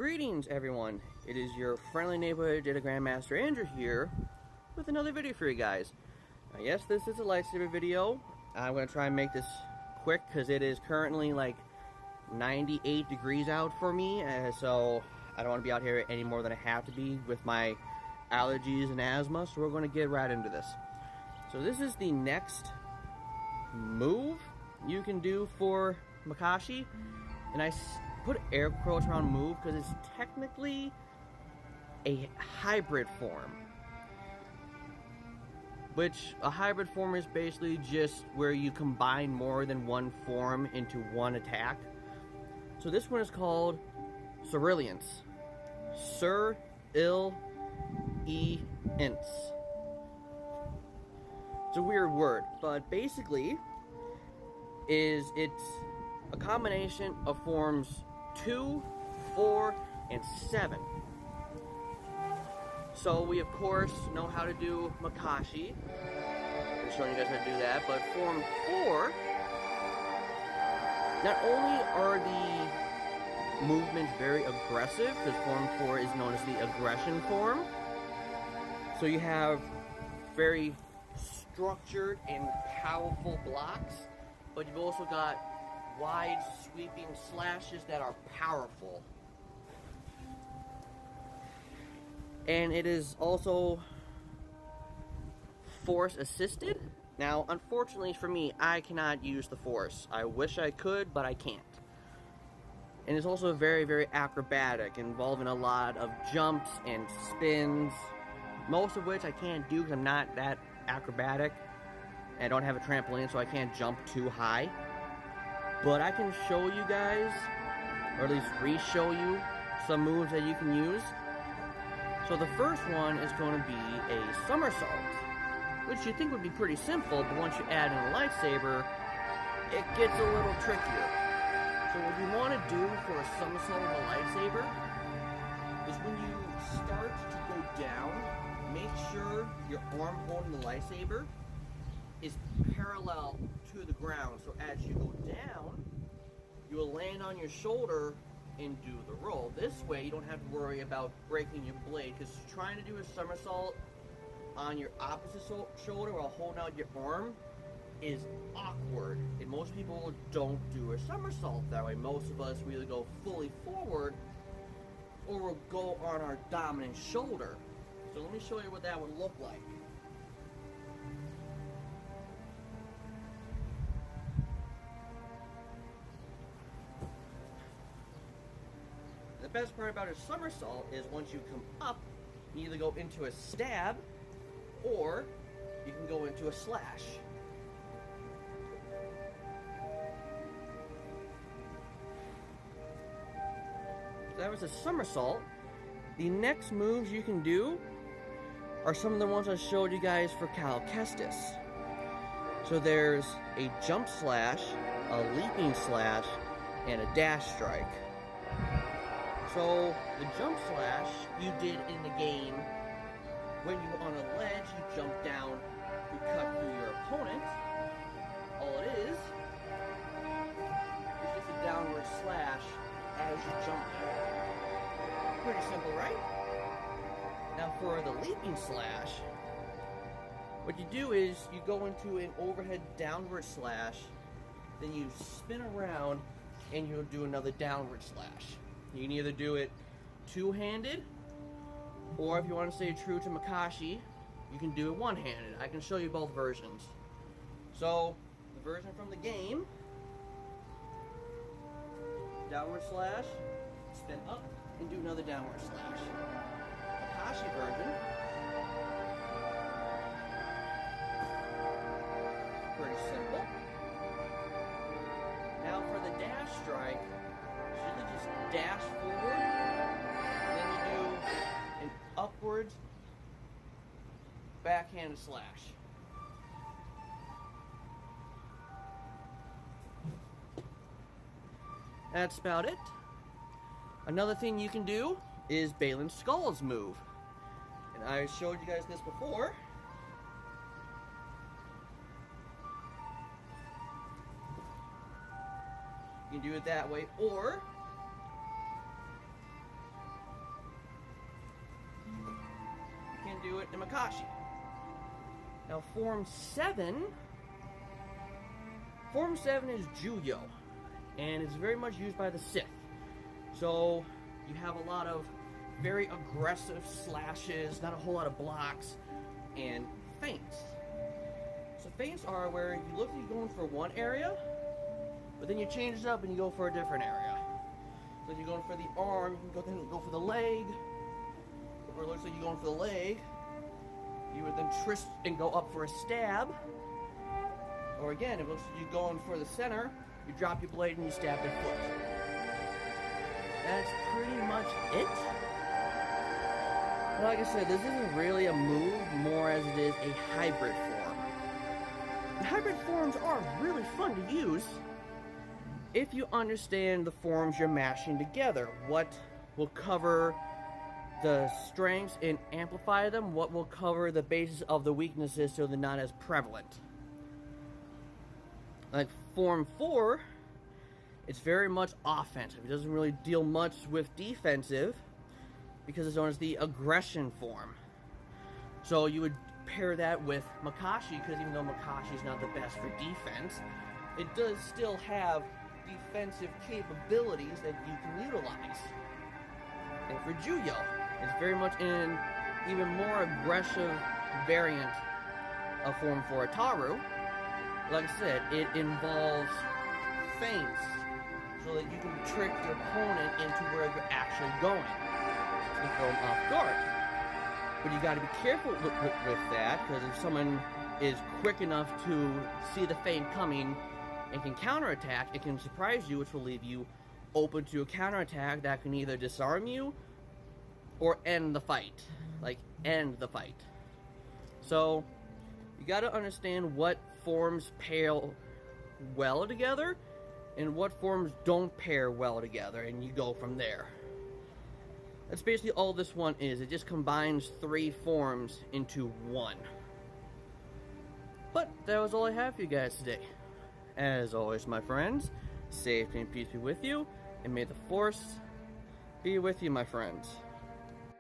Greetings everyone, it is your friendly neighborhood Data Grandmaster Andrew here with another video for you guys. Yes, this is a lightsaber video. I'm going to try and make this quick because it is currently like 98 degrees out for me, so I don't want to be out here any more than I have to be with my allergies and asthma, so we're going to get right into this. So this is the next move you can do for Makashi, and I put air quotes around move because it's technically a hybrid form. Which, a hybrid form is basically just where you combine more than one form into one attack. So this one is called Serilence. Serilence. It's a weird word, but basically it's a combination of forms 2, 4, and 7. So we of course know how to do Makashi. I'm showing you guys how to do that, but form 4, not only are the movements very aggressive, because form 4 is known as the aggression form. So you have very structured and powerful blocks, but you've also got wide sweeping slashes that are powerful. And it is also force assisted. Now, unfortunately for me, I cannot use the force. I wish I could, but I can't. And it's also very, very acrobatic, involving a lot of jumps and spins, most of which I can't do because I'm not that acrobatic. And I don't have a trampoline, so I can't jump too high. But I can show you guys, or at least re-show you, some moves that you can use. So the first one is going to be a somersault, which you think would be pretty simple, but once you add in a lightsaber, it gets a little trickier. So what you want to do for a somersault with a lightsaber is when you start to go down, make sure your arm holding the lightsaber is parallel to the ground. So as you go down, you will land on your shoulder and do the roll. This way you don't have to worry about breaking your blade, because trying to do a somersault on your opposite shoulder while holding out your arm is awkward, and most people don't do a somersault that way. Most of us, we either go fully forward or we'll go on our dominant shoulder. So let me show you what that would look like. The best part about a somersault is once you come up, you either go into a stab or you can go into a slash. So that was a somersault. The next moves you can do are some of the ones I showed you guys for Cal Kestis. So there's a jump slash, a leaping slash, and a dash strike. So the jump slash you did in the game, when you were on a ledge, you jump down, you cut through your opponent. All it is just a downward slash as you jump down. Pretty simple, right? Now for the leaping slash, what you do is you go into an overhead downward slash, then you spin around and you'll do another downward slash. You can either do it two-handed, or if you want to stay true to Makashi, you can do it one-handed. I can show you both versions. So, the version from the game, downward slash, spin up, and do another downward slash. Makashi version, pretty simple. Now for the dash strike, usually just dash forward, and then you do an upwards backhand slash. That's about it. Another thing you can do is Balin Skull's move. And I showed you guys this before. You can do it that way, or it in Makashi. Now Form 7 is Juyo, and it's very much used by the Sith. So you have a lot of very aggressive slashes, not a whole lot of blocks, and feints. So feints are where you look like you're going for one area, but then you change it up and you go for a different area. So if you're going for the arm, you can go for the leg, or it looks like you're going for the leg. You would then twist and go up for a stab. Or again, if it looks like you're going for the center, you drop your blade and you stab their foot. That's pretty much it. Like I said, this isn't really a move, more as it is a hybrid form. And hybrid forms are really fun to use if you understand the forms you're mashing together. What will cover the strengths and amplify them, what will cover the basis of the weaknesses so they're not as prevalent. Like Form 4, it's very much offensive. It doesn't really deal much with defensive because it's known as the aggression form. So you would pair that with Makashi, because even though Makashi is not the best for defense, it does still have defensive capabilities that you can utilize. And for Juyo, it's very much an even more aggressive variant of Form 4 Ataru. Like I said, it involves feints so that you can trick your opponent into where you're actually going to throw them off guard. But you got to be careful with that, because if someone is quick enough to see the feint coming and can counterattack, it can surprise you, which will leave you open to a counterattack that can either disarm you or end the fight. Like, end the fight. So, you got to understand what forms pair well together and what forms don't pair well together, and you go from there. That's basically all this one is. It just combines 3 forms into one. But that was all I have for you guys today. As always, my friends, safety and peace be with you, and may the Force be with you, my friends.